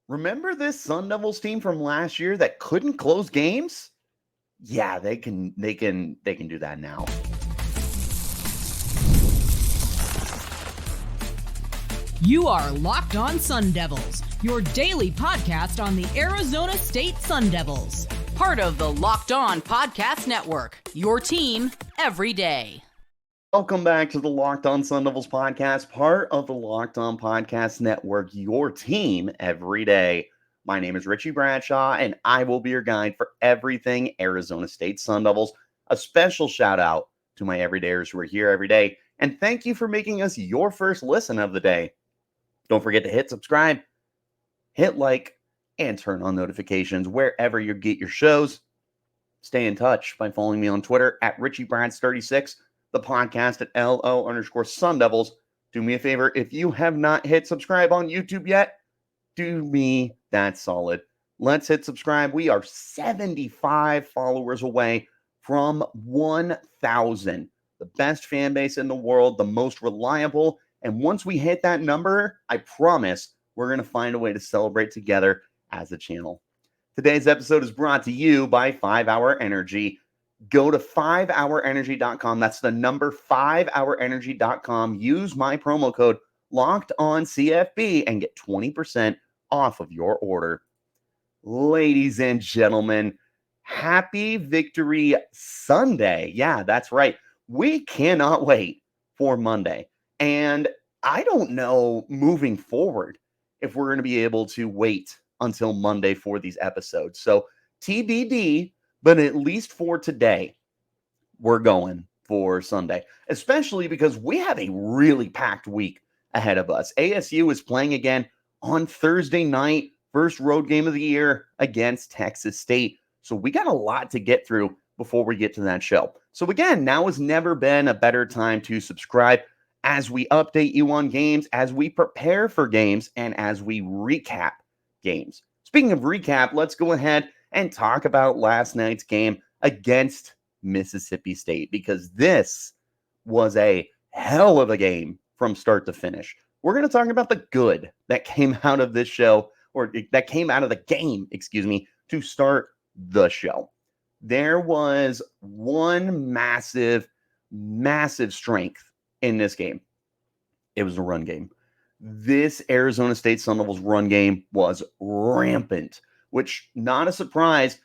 Remember this Sun Devils team from last year that couldn't close games? Yeah, they can do that now. You are Locked On Sun Devils, your daily podcast on the Arizona State Sun Devils. Part of the Locked On Podcast Network, your team every day. Welcome back to the Locked On Sun Devils podcast, part of the Locked On Podcast Network, your team every day. My name is Richie Bradshaw, and I will be your guide for everything Arizona State Sun Devils. A special shout out to my everydayers who are here every day, and thank you for making us your first listen of the day. Don't forget to hit subscribe, hit like, and turn on notifications wherever you get your shows. Stay in touch by following me on Twitter at RichieBrads36, the podcast at LO_Sun Devils. Do me a favor, if you have not hit subscribe on YouTube yet, do me that solid. Let's hit subscribe. We are 75 followers away from 1,000. The best fan base in the world, the most reliable. And once we hit that number, I promise we're going to find a way to celebrate together as a channel. Today's episode is brought to you by 5-Hour Energy. Go to 5hourenergy.com. That's the number 5hourenergy.com. Use my promo code LOCKEDONCFB and get 20% off of your order. Ladies and gentlemen, happy Victory Sunday. Yeah, that's right. We cannot wait for Monday. And I don't know moving forward if we're going to be able to wait until Monday for these episodes. So TBD, but at least for today, we're going for Sunday, especially because we have a really packed week ahead of us. ASU is playing again on Thursday night, first road game of the year against Texas State. So we got a lot to get through before we get to that show. So again, now has never been a better time to subscribe as we update you on games, as we prepare for games, and as we recap games. Speaking of recap, let's go ahead and talk about last night's game against Mississippi State, because this was a hell of a game from start to finish. We're going to talk about the good that came out of this show, or that came out of the game, to start the show. There was one massive strength in this game. It was the run game. This Arizona State Sun Devils run game was rampant, which not a surprise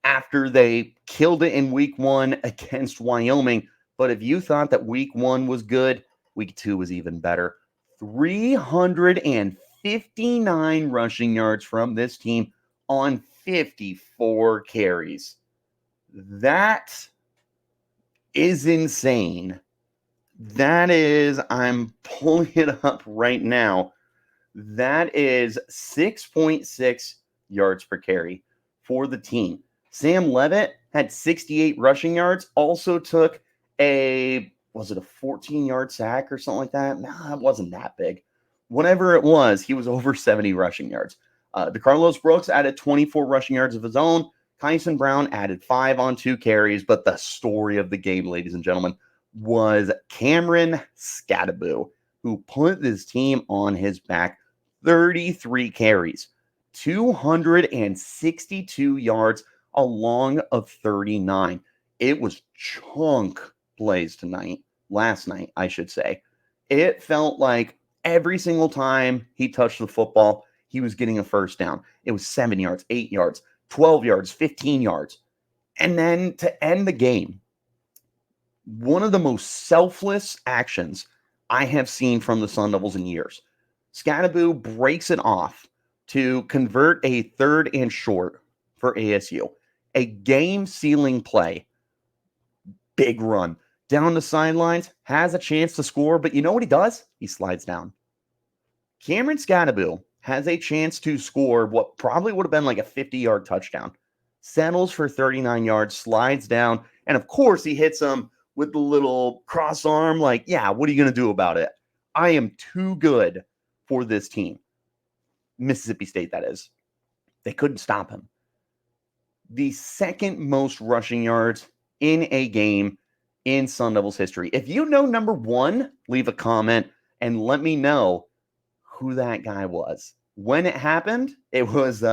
after they killed it in week 1 against Wyoming. But if you thought that week 1 was good, week 2 was even better. 359 rushing yards from this team on 54 carries. That is insane. That is, I'm pulling it up right now. That is 6.6 yards per carry for the team. Sam Levitt had 68 rushing yards, also took a 14-yard sack or something like that? No, it wasn't that big. Whatever it was, he was over 70 rushing yards. DeCarlos Brooks added 24 rushing yards of his own. Kyson Brown added 5 on 2 carries, but the story of the game, ladies and gentlemen, was Cameron Skattebo, who put this team on his back. 33 carries, 262 yards along of 39. It was chunk plays last night, I should say. It felt like every single time he touched the football, he was getting a first down. It was 7 yards, 8 yards, 12 yards, 15 yards. And then to end the game, one of the most selfless actions I have seen from the Sun Devils in years. Skattebo breaks it off to convert a 3rd and short for ASU. A game-sealing play. Big run. Down the sidelines, has a chance to score, but you know what he does? He slides down. Cameron Skattebo has a chance to score what probably would have been like a 50-yard touchdown. Settles for 39 yards, slides down, and of course he hits him with the little cross arm, like, yeah, what are you going to do about it? I am too good for this team. Mississippi State, that is. They couldn't stop him. The second most rushing yards in a game in Sun Devils history. If you know number 1, leave a comment and let me know who that guy was. When it happened, it was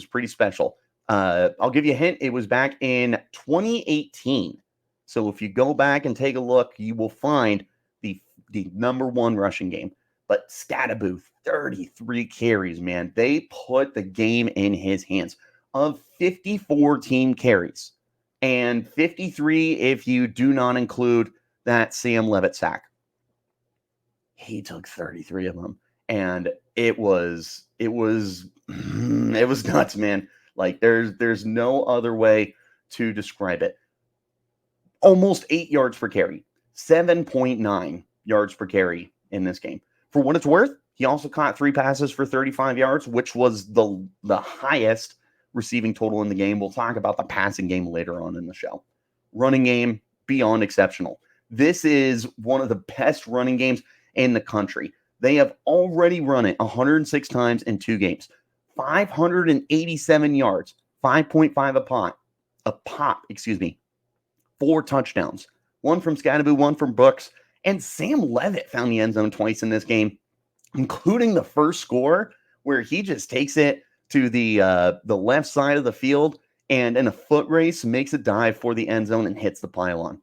pretty special. I'll give you a hint. It was back in 2018. So if you go back and take a look, you will find the number one rushing game. But Scattaboo, 33 carries, man. They put the game in his hands of 54 team carries. And 53 if you do not include that Sam Levitt sack. He took 33 of them. And it was nuts, man. Like there's no other way to describe it. Almost 8 yards per carry, 7.9 yards per carry in this game. For what it's worth, he also caught 3 passes for 35 yards, which was the highest receiving total in the game. We'll talk about the passing game later on in the show. Running game, beyond exceptional. This is one of the best running games in the country. They have already run it 106 times in 2 games. 587 yards, 5.5 a pop, 4 touchdowns. 1 from Scattaboo, 1 from Brooks. And Sam Levitt found the end zone twice in this game, including the first score where he just takes it to the left side of the field and in a foot race makes a dive for the end zone and hits the pylon.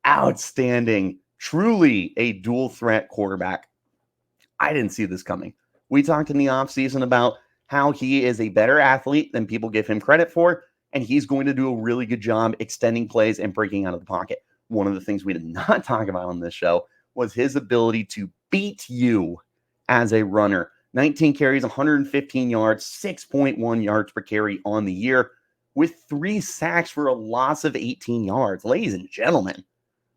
Outstanding. Truly a dual threat quarterback. I didn't see this coming. We talked in the offseason about how he is a better athlete than people give him credit for, and he's going to do a really good job extending plays and breaking out of the pocket. One of the things we did not talk about on this show was his ability to beat you as a runner. 19 carries, 115 yards, 6.1 yards per carry on the year, with 3 sacks for a loss of 18 yards. Ladies and gentlemen,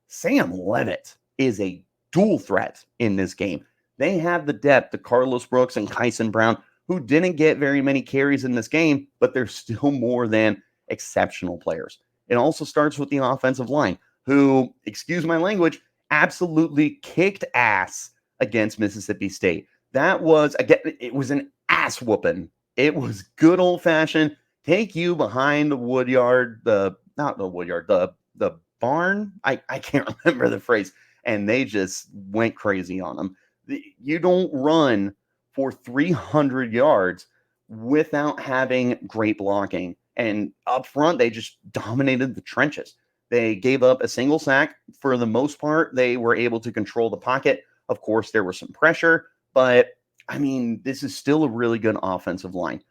Sam Levitt is a dual threat in this game. They have the depth to Carlos Brooks and Kyson Brown, who didn't get very many carries in this game, but they're still more than exceptional players. It also starts with the offensive line, who, excuse my language, absolutely kicked ass against Mississippi State. That was, again, it was an ass whooping. It was good old-fashioned, take you behind the woodyard, the barn. I can't remember the phrase. And they just went crazy on them. You don't run for 300 yards without having great blocking. And up front, they just dominated the trenches. They gave up a single sack. For the most part, they were able to control the pocket. Of course, there was some pressure, but I mean, this is still a really good offensive line.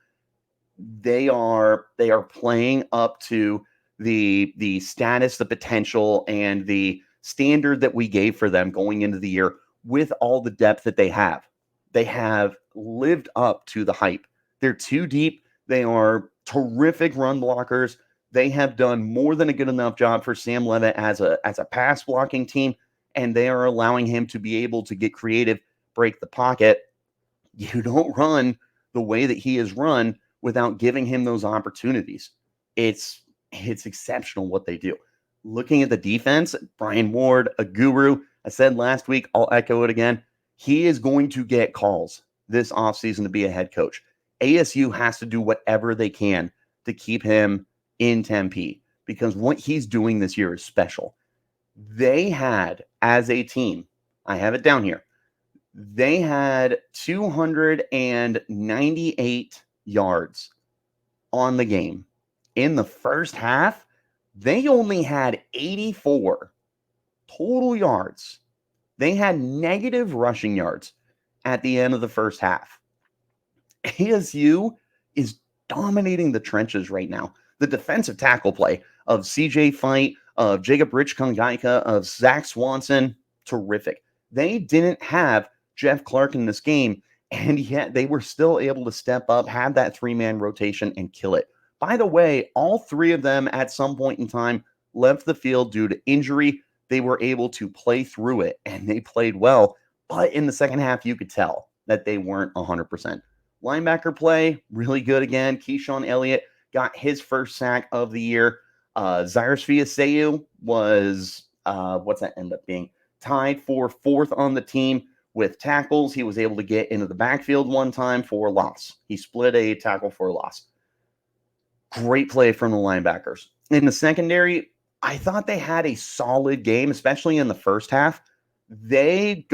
They are playing up to the status, the potential, and the standard that we gave for them going into the year with all the depth that they have. They have lived up to the hype. They're too deep. They are terrific run blockers. They have done more than a good enough job for Sam Levitt as a pass blocking team, and they are allowing him to be able to get creative, break the pocket. You don't run the way that he has run without giving him those opportunities. It's exceptional what they do. Looking at the defense, Brian Ward, a guru. I said last week, I'll echo it again. He is going to get calls this offseason to be a head coach. ASU has to do whatever they can to keep him in Tempe because what he's doing this year is special. They had, as a team, I have it down here, they had 298 yards on the game. In the first half, they only had 84 total yards. They had negative rushing yards at the end of the first half. ASU is dominating the trenches right now. The defensive tackle play of CJ Fight, of Jacob Rich-Kongaika, of Zach Swanson, terrific. They didn't have Jeff Clark in this game, and yet they were still able to step up, have that 3-man rotation, and kill it. By the way, all 3 of them at some point in time left the field due to injury. They were able to play through it, and they played well. But in the second half, you could tell that they weren't 100%. Linebacker play, really good again. Keyshawn Elliott got his first sack of the year. Zyrus Fiaseu was, what's that end up being? Tied for 4th on the team with tackles. He was able to get into the backfield one time for a loss. He split a tackle for a loss. Great play from the linebackers. In the secondary, I thought they had a solid game, especially in the first half. Blake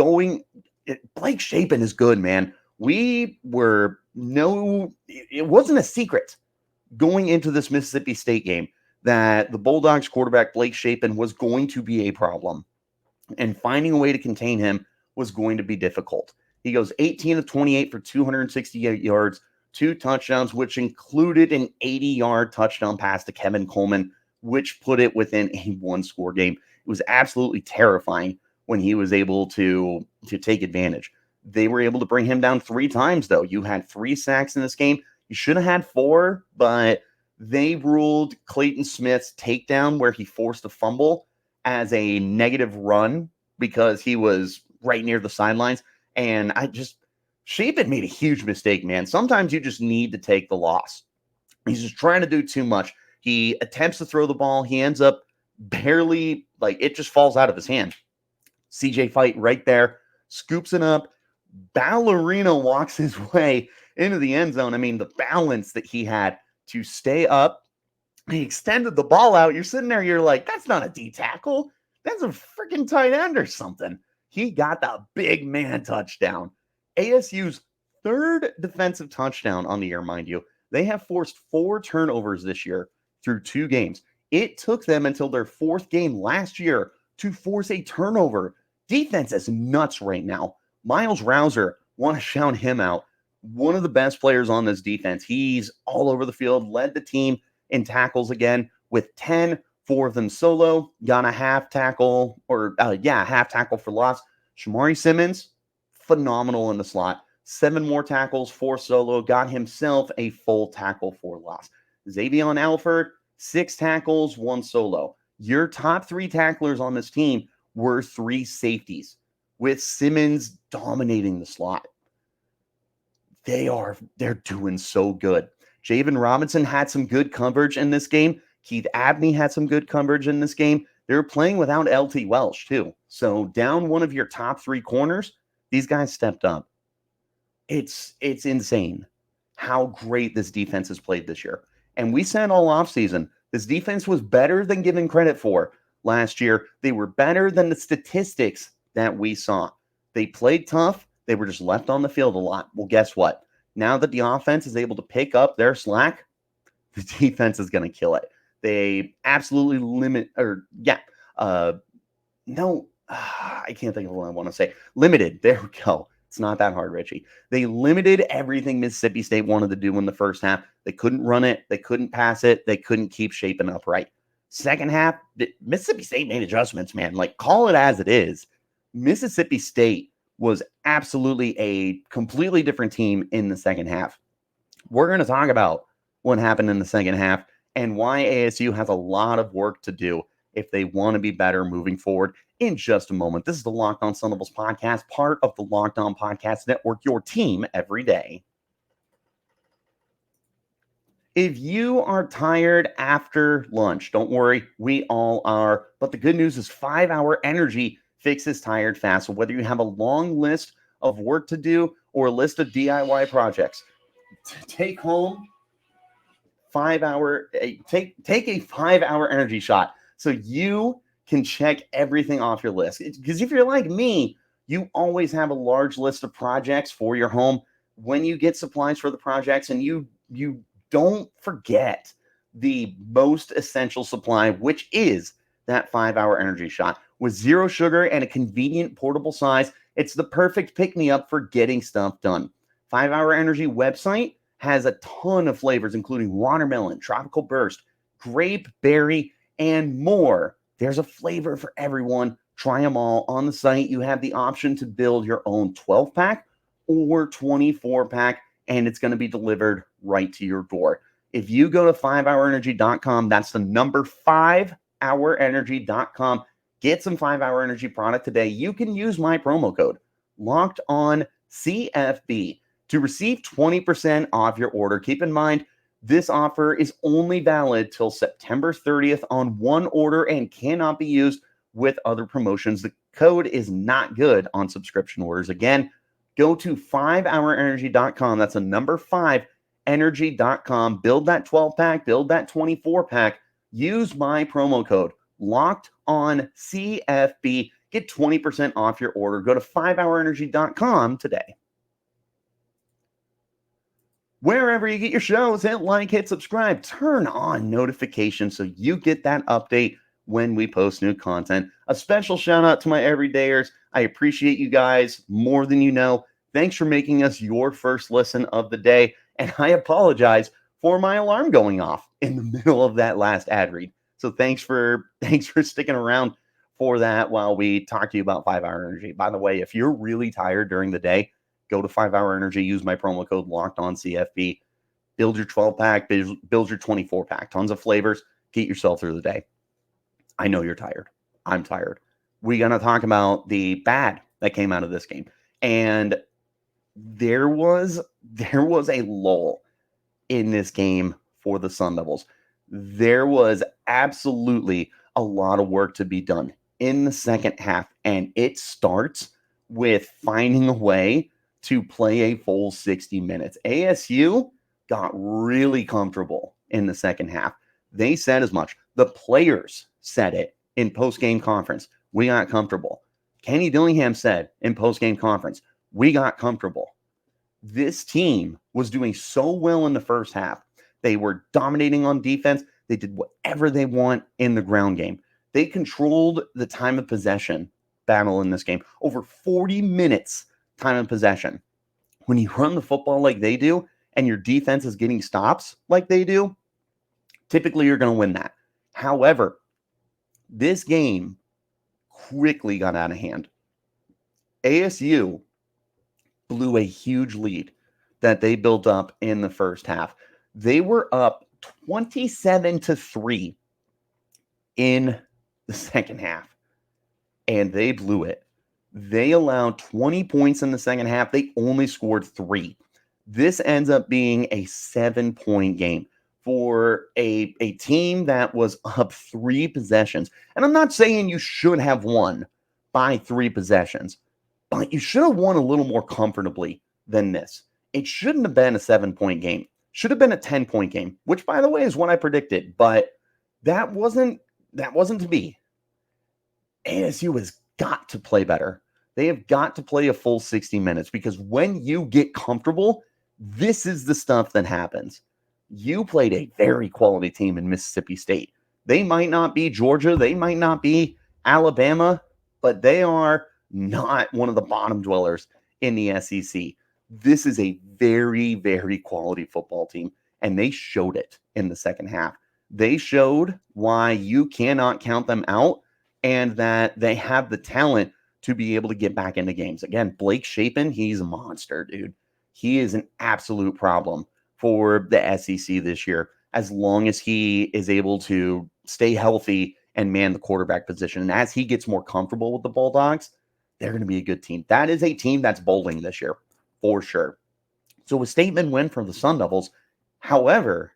Shapen is good, man. We were no, it wasn't a secret going into this Mississippi State game that the Bulldogs quarterback Blake Shapen was going to be a problem, and finding a way to contain him was going to be difficult. He goes 18 of 28 for 268 yards, 2 touchdowns, which included an 80-yard touchdown pass to Kevin Coleman, which put it within a 1-score game. It was absolutely terrifying when he was able to take advantage. They were able to bring him down 3 times, though. You had 3 sacks in this game. You should have had 4, but they ruled Clayton Smith's takedown where he forced a fumble as a negative run because he was right near the sidelines. And Shapen made a huge mistake, man. Sometimes you just need to take the loss. He's just trying to do too much. He attempts to throw the ball. He ends up barely, it just falls out of his hand. CJ Fight right there, scoops it up. Ballerina walks his way into the end zone. I mean, the balance that he had to stay up. He extended the ball out. You're sitting there, you're like, that's not a D tackle. That's a freaking tight end or something. He got the big man touchdown. ASU's 3rd defensive touchdown on the year, mind you. They have forced 4 turnovers this year through 2 games. It took them until their 4th game last year to force a turnover. Defense is nuts right now. Miles Rouser, want to shout him out. One of the best players on this defense. He's all over the field, led the team in tackles again with 10, 4 of them solo. Got a half tackle for loss. Shamari Simmons, phenomenal in the slot. 7 more tackles, 4 solo. Got himself a full tackle for loss. Xavion Alford, 6 tackles, 1 solo. Your top 3 tacklers on this team were 3 safeties, with Simmons dominating the slot. They're doing so good. Javen Robinson had some good coverage in this game. Keith Abney had some good coverage in this game. They were playing without LT Welsh too. So down one of your top 3 corners, these guys stepped up. It's insane how great this defense has played this year. And we said all offseason, this defense was better than given credit for last year. They were better than the statistics that we saw. They played tough. They were just left on the field a lot. Well, guess what? Now that the offense is able to pick up their slack, the defense is going to kill it. They absolutely I can't think of what I want to say. Limited. There we go. It's not that hard, Richie. They limited everything Mississippi State wanted to do in the first half. They couldn't run it. They couldn't pass it. They couldn't keep shaping up right. Second half, Mississippi State made adjustments, man. Call it as it is. Mississippi State was absolutely a completely different team in the second half. We're going to talk about what happened in the second half and why ASU has a lot of work to do if they want to be better moving forward in just a moment. This is the Locked On Sun Devils podcast, part of the Locked On Podcast Network, your team every day. If you are tired after lunch, don't worry, we all are. But the good news is 5 Hour Energy fixes tired fast. So whether you have a long list of work to do or a list of DIY projects, take home 5 hour, take a 5 Hour Energy shot so you can check everything off your list. Because if you're like me, you always have a large list of projects for your home. When you get supplies for the projects, and you don't forget the most essential supply, which is that 5 Hour Energy shot. With 0 sugar and a convenient portable size, it's the perfect pick-me-up for getting stuff done. 5 Hour Energy website has a ton of flavors, including watermelon, tropical burst, grape, berry, and more. There's a flavor for everyone. Try them all. On the site, you have the option to build your own 12-pack or 24-pack, and it's going to be delivered right to your door. If you go to 5hourenergy.com, that's the number 5hourenergy.com. Get some 5 Hour Energy product today. You can use my promo code LOCKEDONCFB to receive 20% off your order. Keep in mind, this offer is only valid till September 30th on one order and cannot be used with other promotions. The code is not good on subscription orders. Again, go to 5hourenergy.com. That's a number 5energy.com. Build that 12-pack, build that 24-pack. Use my promo code LOCKEDONCFB. Get 20% off your order. Go to 5hourenergy.com today. Wherever you get your shows, hit like, hit subscribe, turn on notifications so you get that update when we post new content. A special shout out to my everydayers. I appreciate you guys more than you know. Thanks for making us your first listen of the day. And I apologize for my alarm going off in the middle of that last ad read. So thanks for sticking around for that while we talk to you about 5-Hour Energy. By the way, if you're really tired during the day, go to 5-Hour Energy, use my promo code LOCKEDONCFB, build your 12-pack, build your 24-pack, tons of flavors, get yourself through the day. I know you're tired. I'm tired. We're going to talk about the bad that came out of this game. And there was a lull in this game for the Sun Devils. There was absolutely a lot of work to be done in the second half, and it starts with finding a way to play a full 60 minutes. ASU got really comfortable in the second half. They said as much. The players said it in post-game conference. We got comfortable. Kenny Dillingham said in post-game conference, we got comfortable. This team was doing so well in the first half. They were dominating on defense. They did whatever they want in the ground game. They controlled the time of possession battle in this game. Over 40 minutes time of possession. When you run the football like they do and your defense is getting stops like they do, typically you're going to win that. However, this game quickly got out of hand. ASU blew a huge lead that they built up in the first half. They were up 27-3 in the second half, and they blew it. They allowed 20 points in the second half. They only scored 3. This ends up being a 7-point game for a team that was up 3 possessions. And I'm not saying you should have won by 3 possessions, but you should have won a little more comfortably than this. It shouldn't have been a 7-point game. Should have been a 10-point game, which, by the way, is what I predicted. But that wasn't to be. ASU has got to play better. They have got to play a full 60 minutes because when you get comfortable, this is the stuff that happens. You played a very quality team in Mississippi State. They might not be Georgia. They might not be Alabama, but they are not one of the bottom dwellers in the SEC. This is a very, very quality football team, and they showed it in the second half. They showed why you cannot count them out and that they have the talent to be able to get back into games. Again, Blake Shapen, he's a monster, dude. He is an absolute problem for the SEC this year, as long as he is able to stay healthy and man the quarterback position. And as he gets more comfortable with the Bulldogs, they're going to be a good team. That is a team that's bowling this year, for sure. So a statement win for the Sun Devils. However,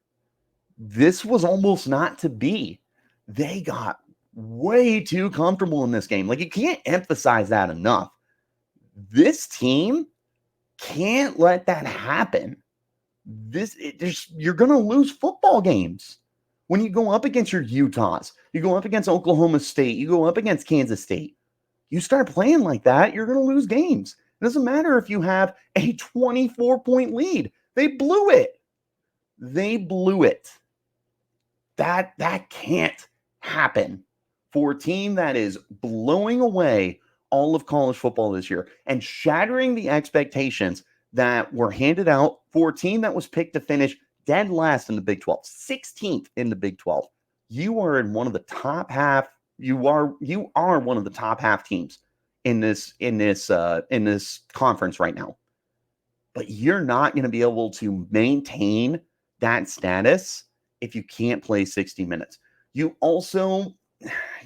this was almost not to be. They got way too comfortable in this game. Like, you can't emphasize that enough. This team can't let that happen. You're going to lose football games when you go up against your Utahs. You go up against Oklahoma State. You go up against Kansas State. You start playing like that, you're going to lose games. It doesn't matter if you have a 24-point lead. They blew it. They blew it. That can't happen for a team that is blowing away all of college football this year and shattering the expectations that were handed out for a team that was picked to finish dead last in the Big 12, 16th in the Big 12. You are in one of the top half. You are one of the top half teams in this conference right now. But you're not going to be able to maintain that status if you can't play 60 minutes. You also,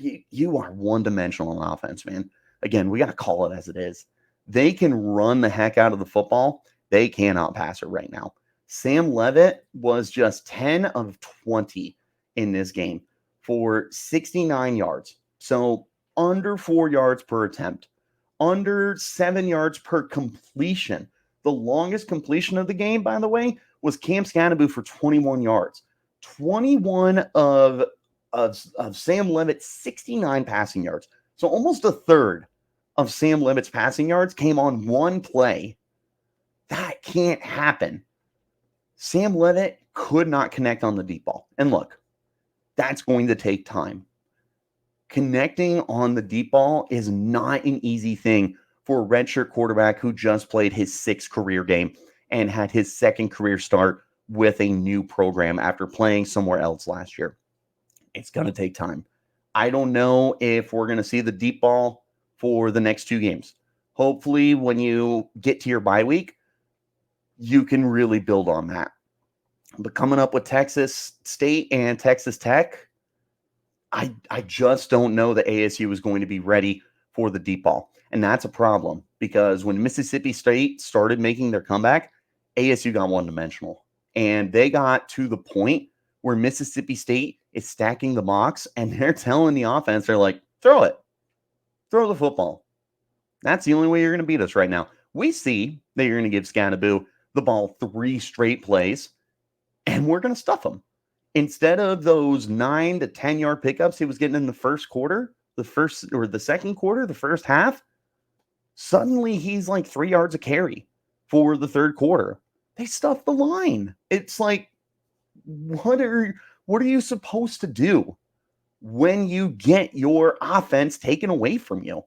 you are one-dimensional on offense, man. Again, we got to call it as it is. They can run the heck out of the football. They cannot pass it right now. Sam Leavitt was just 10 of 20 in this game for 69 yards. So under 4 yards per attempt, under 7 yards per completion. The longest completion of the game, by the way, was Cam Scannaboo for 21 yards. 21 of Sam Leavitt's 69 passing yards. So almost a third of Sam Leavitt's passing yards came on one play. That can't happen. Sam Levitt could not connect on the deep ball. And look, that's going to take time. Connecting on the deep ball is not an easy thing for a redshirt quarterback who just played his 6th career game and had his 2nd career start with a new program after playing somewhere else last year. It's going to take time. I don't know if we're going to see the deep ball for the next 2 games. Hopefully, when you get to your bye week, you can really build on that. But coming up with Texas State and Texas Tech, I just don't know that ASU is going to be ready for the deep ball. And that's a problem because when Mississippi State started making their comeback, ASU got one-dimensional. And they got to the point where Mississippi State is stacking the box and they're telling the offense, they're like, throw it. Throw the football. That's the only way you're going to beat us right now. We see that you're going to give Scannaboo the ball 3 straight plays, and we're going to stuff him. Instead of those 9 to 10 yard pickups he was getting in the first quarter, the second quarter, the first half, suddenly he's like 3 yards a carry for the third quarter. They stuffed the line. It's like, what are you supposed to do when you get your offense taken away from you?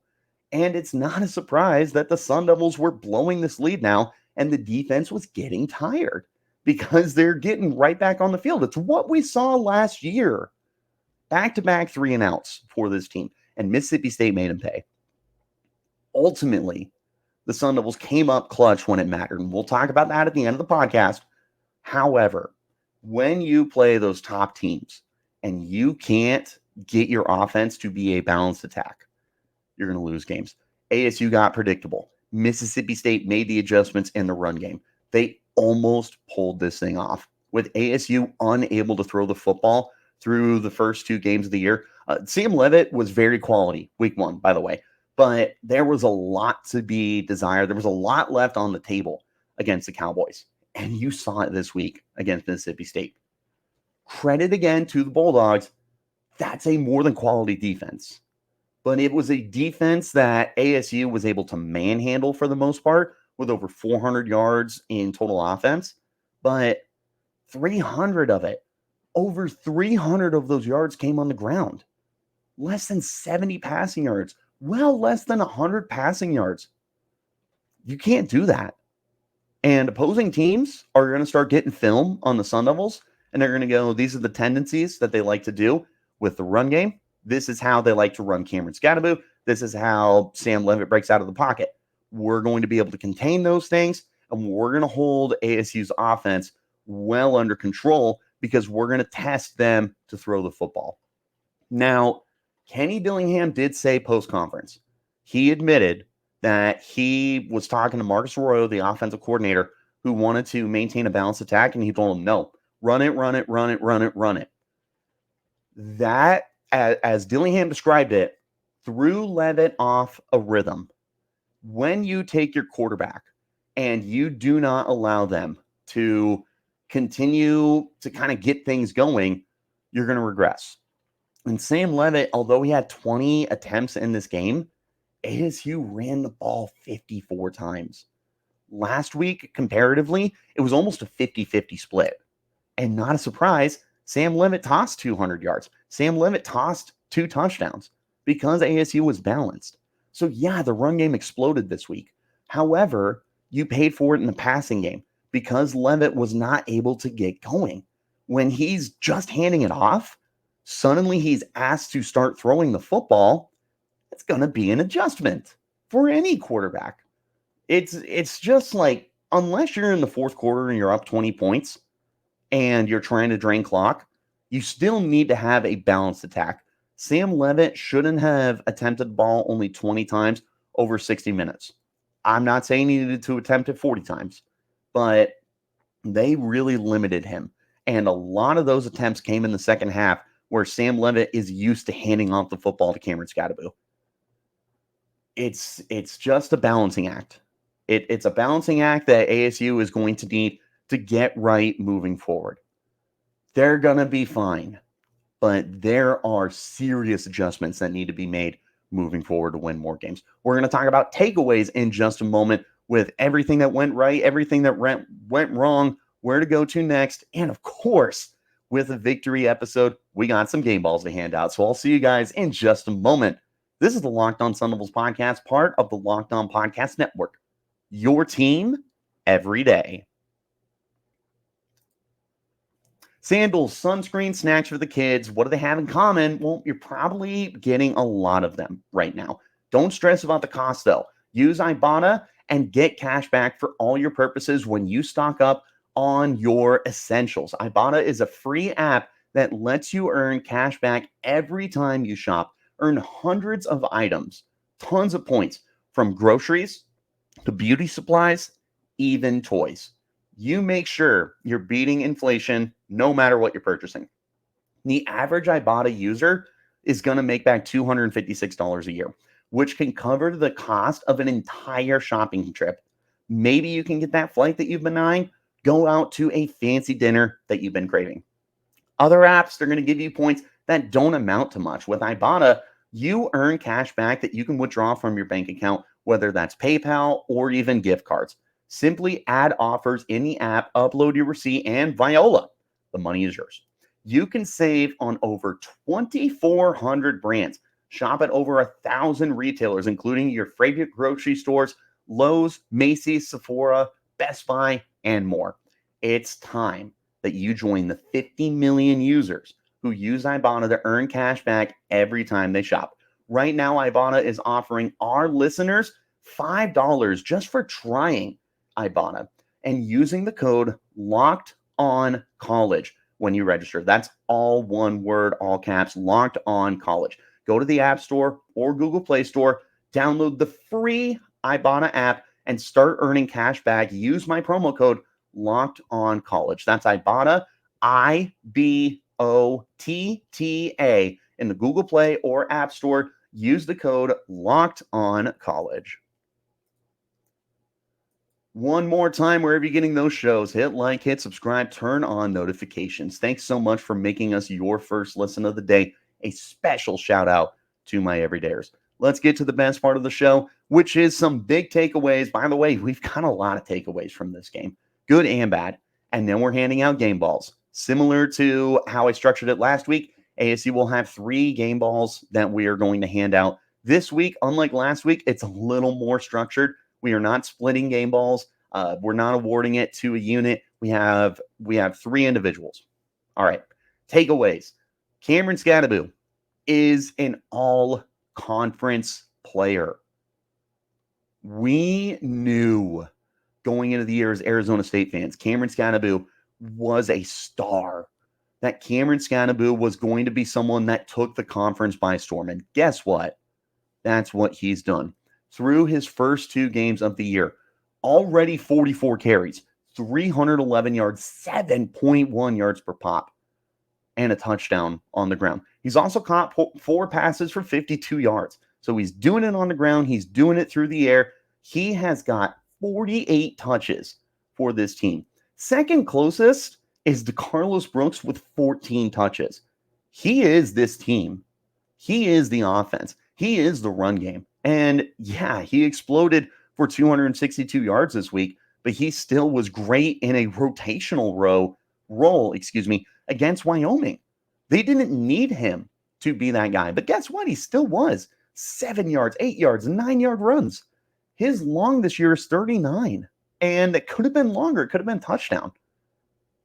And it's not a surprise that the Sun Devils were blowing this lead now, and the defense was getting tired because they're getting right back on the field. It's what we saw last year. Back-to-back 3-and-outs for this team, and Mississippi State made them pay. Ultimately, the Sun Devils came up clutch when it mattered, and we'll talk about that at the end of the podcast. However, when you play those top teams and you can't get your offense to be a balanced attack, you're going to lose games. ASU got predictable. Mississippi State made the adjustments in the run game. They almost pulled this thing off. With ASU unable to throw the football through the first 2 games of the year, Sam Levitt was very quality week 1, by the way. But there was a lot to be desired. There was a lot left on the table against the Cowboys. And you saw it this week against Mississippi State. Credit again to the Bulldogs. That's a more than quality defense. But it was a defense that ASU was able to manhandle for the most part with over 400 yards in total offense. But 300 of it, over 300 of those yards came on the ground. Less than 70 passing yards. Well, less than 100 passing yards. You can't do that. And opposing teams are going to start getting film on the Sun Devils, and they're going to go, these are the tendencies that they like to do with the run game. This is how they like to run Cameron Scannaboo. This is how Sam Levitt breaks out of the pocket. We're going to be able to contain those things, and we're going to hold ASU's offense well under control because we're going to test them to throw the football. Now, Kenny Dillingham did say post-conference, he admitted that he was talking to Marcus Arroyo, the offensive coordinator, who wanted to maintain a balanced attack, and he told him, no, run it, run it, run it, run it, run it. That, as Dillingham described it, threw Levitt off a rhythm. When you take your quarterback and you do not allow them to continue to kind of get things going, you're going to regress. And Sam Levitt, although he had 20 attempts in this game, ASU ran the ball 54 times. Last week, comparatively, it was almost a 50-50 split. And not a surprise, Sam Levitt tossed 200 yards. Sam Levitt tossed 2 touchdowns because ASU was balanced. So yeah, the run game exploded this week. However, you paid for it in the passing game because Levitt was not able to get going. When he's just handing it off, suddenly he's asked to start throwing the football. It's going to be an adjustment for any quarterback. It's just like, unless you're in the fourth quarter and you're up 20 points and you're trying to drain clock, you still need to have a balanced attack. Sam Levitt shouldn't have attempted the ball only 20 times over 60 minutes. I'm not saying he needed to attempt it 40 times, but they really limited him. And a lot of those attempts came in the second half where Sam Levitt is used to handing off the football to Cameron Scannaboo. It's just a balancing act. It's a balancing act that ASU is going to need to get right moving forward. They're going to be fine, but there are serious adjustments that need to be made moving forward to win more games. We're going to talk about takeaways in just a moment with everything that went right, everything that went wrong where to go to next. And of course, with a victory episode, we got some game balls to hand out. So I'll see you guys in just a moment. This is the Locked On Sun Devils podcast, part of the Locked On Podcast Network. Your team every day. Sandals, sunscreen, snacks for the kids. What do they have in common? Well, you're probably getting a lot of them right now. Don't stress about the cost, though. Use Ibotta and get cash back for all your purposes when you stock up on your essentials. Ibotta is a free app that lets you earn cash back every time you shop. Earn hundreds of items, tons of points, from groceries to beauty supplies, even toys. You make sure you're beating inflation no matter what you're purchasing. The average Ibotta user is going to make back $256 a year, which can cover the cost of an entire shopping trip. Maybe you can get that flight that you've been eyeing, go out to a fancy dinner that you've been craving. Other apps, they're going to give you points that don't amount to much. With Ibotta, you earn cash back that you can withdraw from your bank account, whether that's PayPal or even gift cards. Simply add offers in the app, upload your receipt, and voila, the money is yours. You can save on over 2,400 brands. Shop at over 1,000 retailers, including your favorite grocery stores, Lowe's, Macy's, Sephora, Best Buy, and more. It's time that you join the 50 million users who use Ibotta to earn cash back every time they shop. Right now, Ibotta is offering our listeners $5 just for trying Ibotta and using the code LOCKEDONCollege when you register. That's all one word, all caps, Locked On College. Go to the App Store or Google Play Store, download the free Ibotta app, and start earning cash back. Use my promo code Locked On College. That's Ibotta, IBOTTA, in the Google Play or App Store. Use the code Locked On College. One more time, wherever you're getting those shows, hit like, hit subscribe, turn on notifications. Thanks so much for making us your first listen of the day. A special shout out to my everydayers. Let's get to the best part of the show, which is some big takeaways. By the way, we've got a lot of takeaways from this game, good and bad. And then we're handing out game balls. Similar to how I structured it last week, ASU will have 3 game balls that we are going to hand out this week. Unlike last week, it's a little more structured. We are not splitting game balls. We're not awarding it to a unit. We have 3 individuals. All right. Takeaways. Cameron Scadaboo is an all-conference player. We knew going into the year as Arizona State fans, Cameron Scadaboo was a star. That Cameron Scadaboo was going to be someone that took the conference by storm. And guess what? That's what he's done. Through his first 2 games of the year, already 44 carries, 311 yards, 7.1 yards per pop, and a touchdown on the ground. He's also caught 4 passes for 52 yards. So he's doing it on the ground. He's doing it through the air. He has got 48 touches for this team. Second closest is DeCarlos Brooks with 14 touches. He is this team. He is the offense. He is the run game. And yeah, he exploded for 262 yards this week, but he still was great in a rotational role against Wyoming. They didn't need him to be that guy, but guess what? He still was. 7 yards, 8 yards, 9-yard runs. His long this year is 39, and it could have been longer. It could have been touchdown.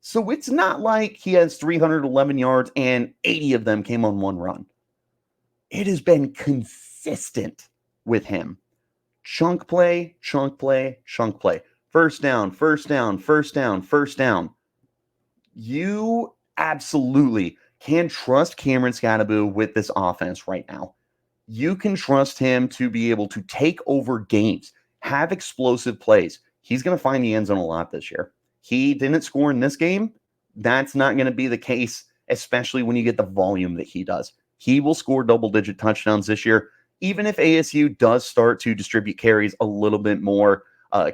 So it's not like he has 311 yards and 80 of them came on one run. It has been consistent with him. Chunk play, chunk play, chunk play. First down, first down, first down, first down. You absolutely can trust Cameron Scadaboo with this offense right now. You can trust him to be able to take over games, have explosive plays. He's going to find the end zone a lot this year. He didn't score in this game. That's not going to be the case, especially when you get the volume that he does. He will score double-digit touchdowns this year, even if ASU does start to distribute carries a little bit more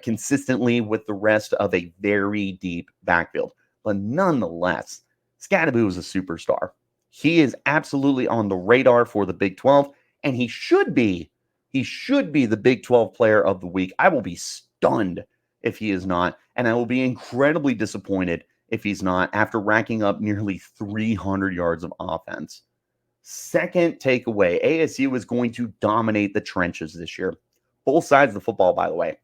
consistently with the rest of a very deep backfield. But nonetheless, Scadaboo is a superstar. He is absolutely on the radar for the Big 12, and he should be the Big 12 player of the week. I will be stunned if he is not. And I will be incredibly disappointed if he's not after racking up nearly 300 yards of offense. Second takeaway, ASU is going to dominate the trenches this year. Both sides of the football, by the way.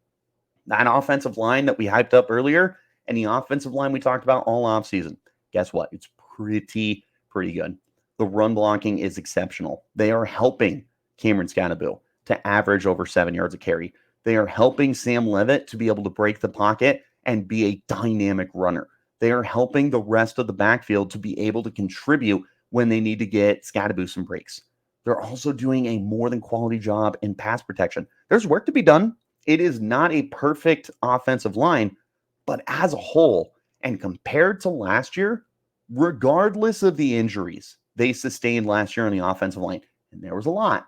That offensive line that we hyped up earlier and the offensive line we talked about all offseason, guess what? It's pretty good. The run blocking is exceptional. They are helping Cameron Scannaboo to average over 7 yards a carry. They are helping Sam Levitt to be able to break the pocket and be a dynamic runner. They are helping the rest of the backfield to be able to contribute when they need to get Scannaboo some breaks. They're also doing a more than quality job in pass protection. There's work to be done. It is not a perfect offensive line, but as a whole, and compared to last year, regardless of the injuries they sustained last year on the offensive line, and there was a lot,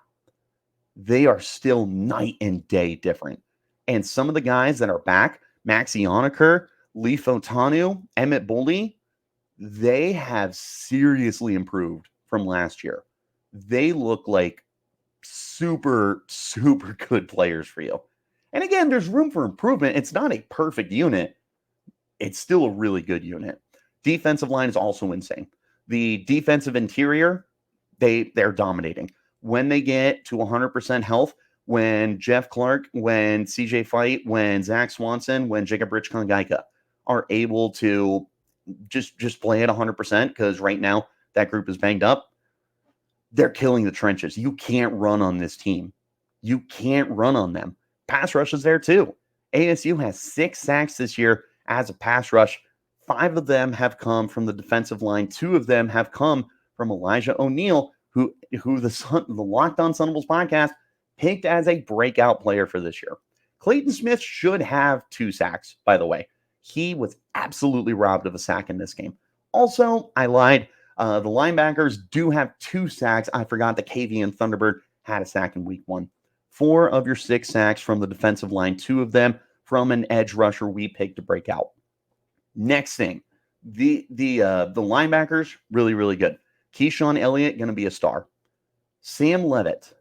they are still night and day different. And some of the guys that are back, Maxi Onaker, Lee Fotanu, Emmett Bully, they have seriously improved from last year. They look like super good players for you. And again, there's room for improvement. It's not a perfect unit. It's still a really good unit. Defensive line is also insane. The defensive interior, they're dominating. When they get to 100% health, when Jeff Clark, when CJ Fight, when Zach Swanson, when Jacob Rich-Kongaika are able to just play at 100%, because right now that group is banged up, they're killing the trenches. You can't run on this team. You can't run on them. Pass rush is there too. ASU has 6 sacks this year as a pass rush. 5 of them have come from the defensive line. 2 of them have come from Elijah O'Neal, who the Locked On Sun Devils podcast picked as a breakout player for this year. Clayton Smith should have 2 sacks, by the way. He was absolutely robbed of a sack in this game. Also, I lied. The linebackers do have 2 sacks. I forgot that KV and Thunderbird had a sack in week 1. 4 of your 6 sacks from the defensive line, 2 of them from an edge rusher we picked to break out. Next thing, the linebackers, really good. Keyshawn Elliott, going to be a star. Sam Levitt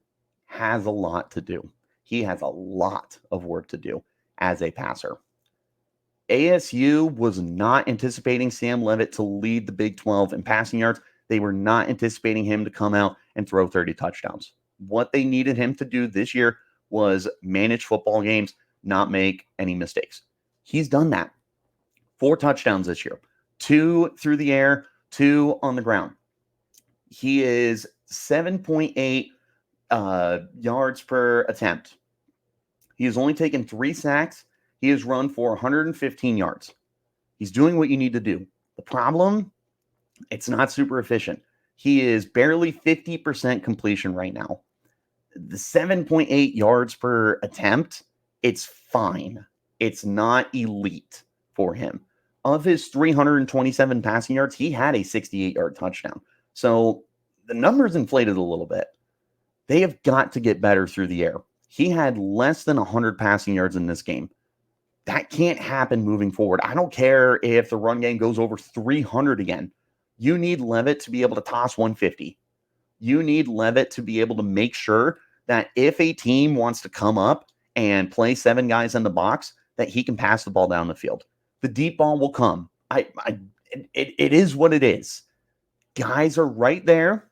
has a lot to do. He has a lot of work to do as a passer. ASU was not anticipating Sam Levitt to lead the Big 12 in passing yards. They were not anticipating him to come out and throw 30 touchdowns. What they needed him to do this year was manage football games, not make any mistakes. He's done that. 4 touchdowns this year, 2 through the air, 2 on the ground. He is 7.8 yards per attempt. He has only taken 3 sacks. He has run for 115 yards. He's doing what you need to do. The problem, it's not super efficient. He is barely 50% completion right now. The 7.8 yards per attempt, it's fine. It's not elite for him. Of his 327 passing yards, he had a 68-yard touchdown. So the numbers inflated a little bit. They have got to get better through the air. He had less than 100 passing yards in this game. That can't happen moving forward. I don't care if the run game goes over 300 again. You need Levitt to be able to toss 150. You need Levitt to be able to make sure that if a team wants to come up and play 7 guys in the box, that he can pass the ball down the field. The deep ball will come. It is what it is. Guys are right there.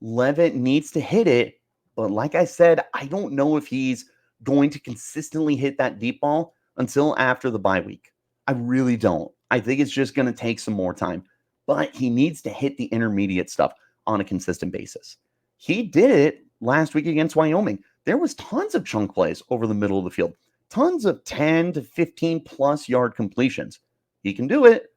Levitt needs to hit it. But like I said, I don't know if he's going to consistently hit that deep ball until after the bye week. I really don't. I think it's just going to take some more time. But he needs to hit the intermediate stuff on a consistent basis. He did it last week against Wyoming. There was tons of chunk plays over the middle of the field. Tons of 10 to 15 plus yard completions. He can do it.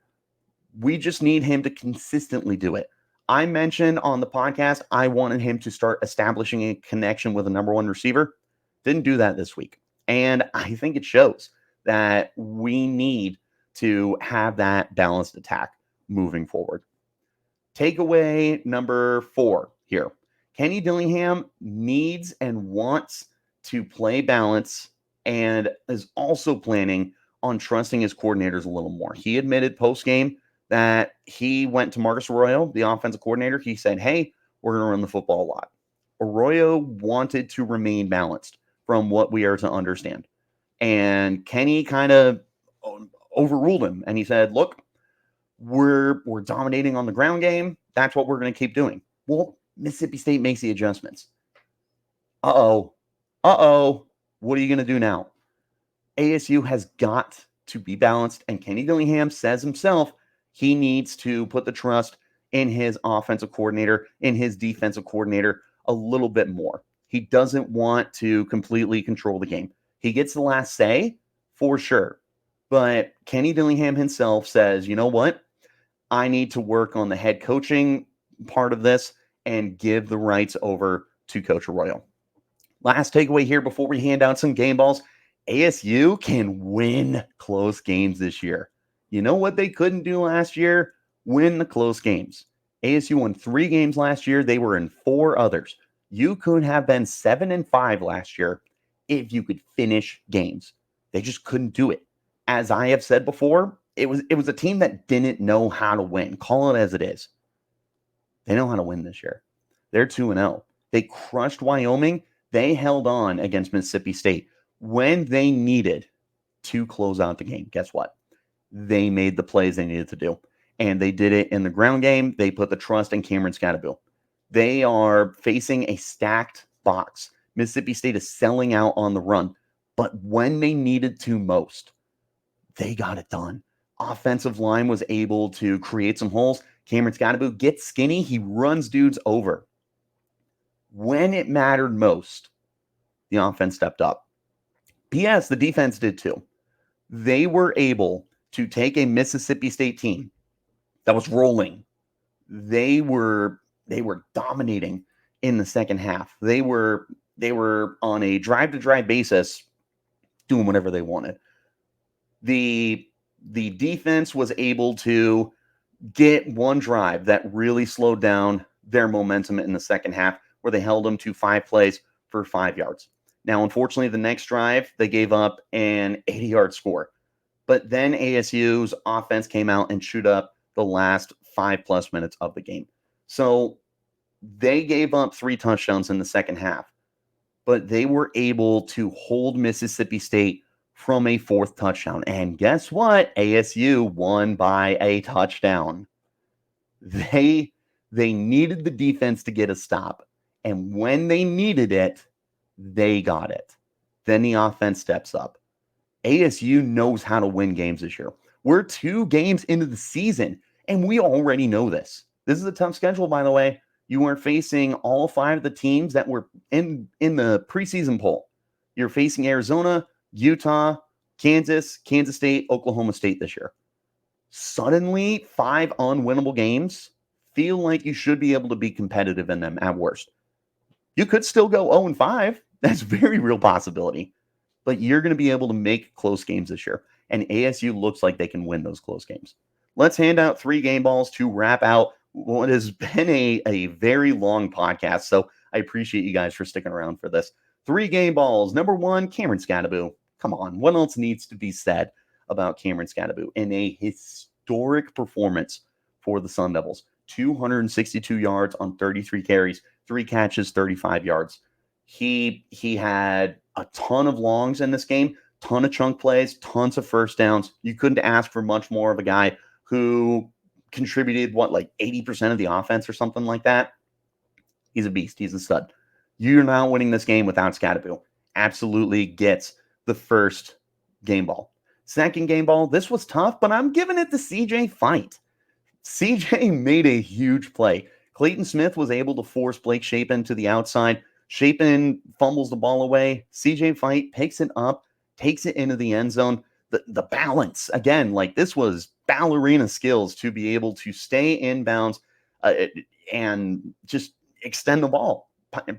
We just need him to consistently do it. I mentioned on the podcast, I wanted him to start establishing a connection with a number 1 receiver. Didn't do that this week. And I think it shows that we need to have that balanced attack moving forward. Takeaway number 4 here. Kenny Dillingham needs and wants to play balance and is also planning on trusting his coordinators a little more. He admitted post-game that he went to Marcus Arroyo, the offensive coordinator. He said, hey, we're going to run the football a lot. Arroyo wanted to remain balanced from what we are to understand. And Kenny kind of overruled him. And he said, look, we're dominating on the ground game. That's what we're going to keep doing. Well, Mississippi State makes the adjustments. Uh-oh. What are you going to do now? ASU has got to be balanced, and Kenny Dillingham says himself he needs to put the trust in his offensive coordinator, in his defensive coordinator a little bit more. He doesn't want to completely control the game. He gets the last say, for sure. But Kenny Dillingham himself says, you know what? I need to work on the head coaching part of this and give the rights over to Coach Arroyo. Last takeaway here before we hand out some game balls. ASU can win close games this year. You know what they couldn't do last year? Win the close games. ASU won 3 games last year. They were in 4 others. You could have been 7-5 last year if you could finish games. They just couldn't do it. As I have said before, it was a team that didn't know how to win. Call it as it is. They know how to win this year. They're 2-0. They crushed Wyoming. They held on against Mississippi State when they needed to close out the game. Guess what? They made the plays they needed to do. And they did it in the ground game. They put the trust in Cameron Scatterbill. They are facing a stacked box. Mississippi State is selling out on the run. But when they needed to most, they got it done. Offensive line was able to create some holes. Cameron Scatterbill gets skinny. He runs dudes over. When it mattered most, the offense stepped up. P.S. The defense did too. They were able to take a Mississippi State team that was rolling. They were dominating in the second half. They were on a drive-to-drive basis doing whatever they wanted. The defense was able to get one drive that really slowed down their momentum in the second half, where they held them to 5 plays for 5 yards. Now, unfortunately, the next drive, they gave up an 80-yard score. But then ASU's offense came out and chewed up the last 5+ minutes of the game. So they gave up 3 touchdowns in the second half. But they were able to hold Mississippi State from a 4th touchdown. And guess what? ASU won by a touchdown. They needed the defense to get a stop. And when they needed it, they got it. Then the offense steps up. ASU knows how to win games this year. We're 2 games into the season, and we already know this. This is a tough schedule, by the way. You are facing all 5 of the teams that were in the preseason poll. You're facing Arizona, Utah, Kansas, Kansas State, Oklahoma State this year. Suddenly, 5 unwinnable games feel like you should be able to be competitive in them at worst. You could still go 0-5. That's a very real possibility. But you're going to be able to make close games this year. And ASU looks like they can win those close games. Let's hand out 3 game balls to wrap out what has been a very long podcast. So I appreciate you guys for sticking around for this. 3 game balls. Number 1, Cameron Scatterbill. Come on. What else needs to be said about Cameron Scatterbill in a historic performance for the Sun Devils? 262 yards on 33 carries, 3 catches, 35 yards. He had a ton of longs in this game, ton of chunk plays, tons of first downs. You couldn't ask for much more of a guy who contributed, like 80% of the offense or something like that. He's a beast. He's a stud. You're not winning this game without Scatterbill. Absolutely gets the first game ball. Second game ball, this was tough, but I'm giving it to CJ Fight. CJ made a huge play. Clayton Smith was able to force Blake Shapen to the outside. Shapen fumbles the ball away. CJ Fight picks it up, takes it into the end zone. The balance, again, like this was ballerina skills to be able to stay in bounds and just extend the ball.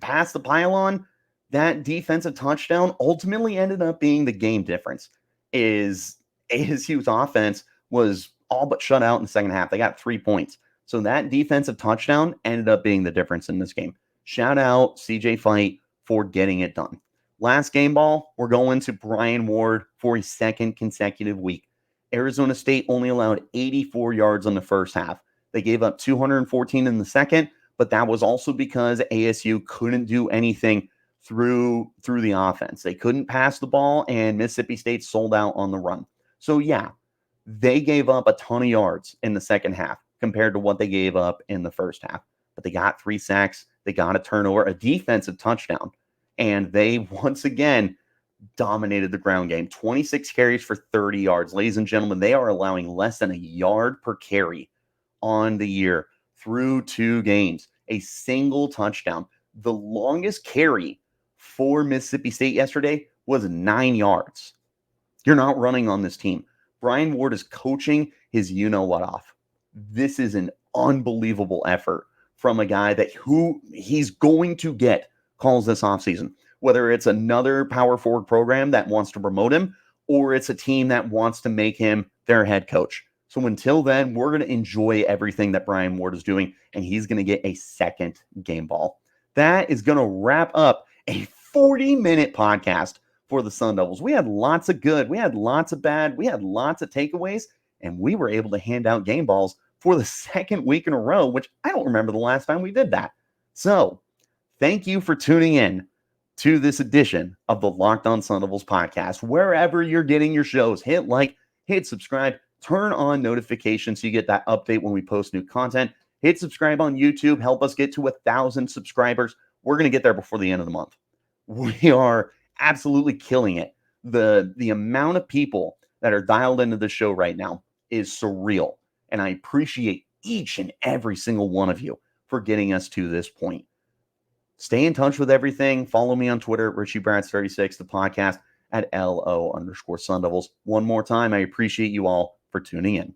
Past the pylon, that defensive touchdown ultimately ended up being the game difference. ASU's offense was all but shut out in the second half. They got 3 points. So that defensive touchdown ended up being the difference in this game. Shout out CJ Fight for getting it done. Last game ball, we're going to Brian Ward for his 2nd consecutive week. Arizona State only allowed 84 yards in the first half. They gave up 214 in the second, but that was also because ASU couldn't do anything through the offense. They couldn't pass the ball, and Mississippi State sold out on the run. So yeah, they gave up a ton of yards in the second half compared to what they gave up in the first half. But they got 3 sacks, they got a turnover, a defensive touchdown, and they once again dominated the ground game. 26 carries for 30 yards. Ladies and gentlemen, they are allowing less than a yard per carry on the year through 2 games. A single touchdown. The longest carry for Mississippi State yesterday was 9 yards. You're not running on this team. Brian Ward is coaching his you-know-what off. This is an unbelievable effort from a guy that who he's going to get calls this offseason. Whether it's another power forward program that wants to promote him, or it's a team that wants to make him their head coach. So until then, we're going to enjoy everything that Brian Ward is doing, and he's going to get a second game ball. That is going to wrap up a 40-minute podcast for the Sun Devils. We had lots of good, we had lots of bad, we had lots of takeaways, and we were able to hand out game balls for the second week in a row, which I don't remember the last time we did that. So thank you for tuning in to this edition of the Locked On Sun Devils podcast. Wherever you're getting your shows, hit like, hit subscribe, turn on notifications so you get that update when we post new content. Hit subscribe on YouTube. Help us get to 1,000 subscribers. We're going to get there before the end of the month. We are absolutely killing it. The amount of people that are dialed into the show right now is surreal. And I appreciate each and every single one of you for getting us to this point. Stay in touch with everything. Follow me on Twitter, Richie Bradshaw36, the podcast at LO_Sun Devils. One more time, I appreciate you all for tuning in.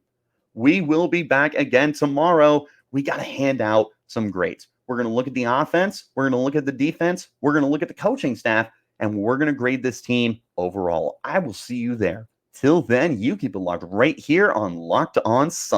We will be back again tomorrow. We got to hand out some grades. We're going to look at the offense. We're going to look at the defense. We're going to look at the coaching staff, and we're going to grade this team overall. I will see you there. Till then, you keep it locked right here on Locked On Sun.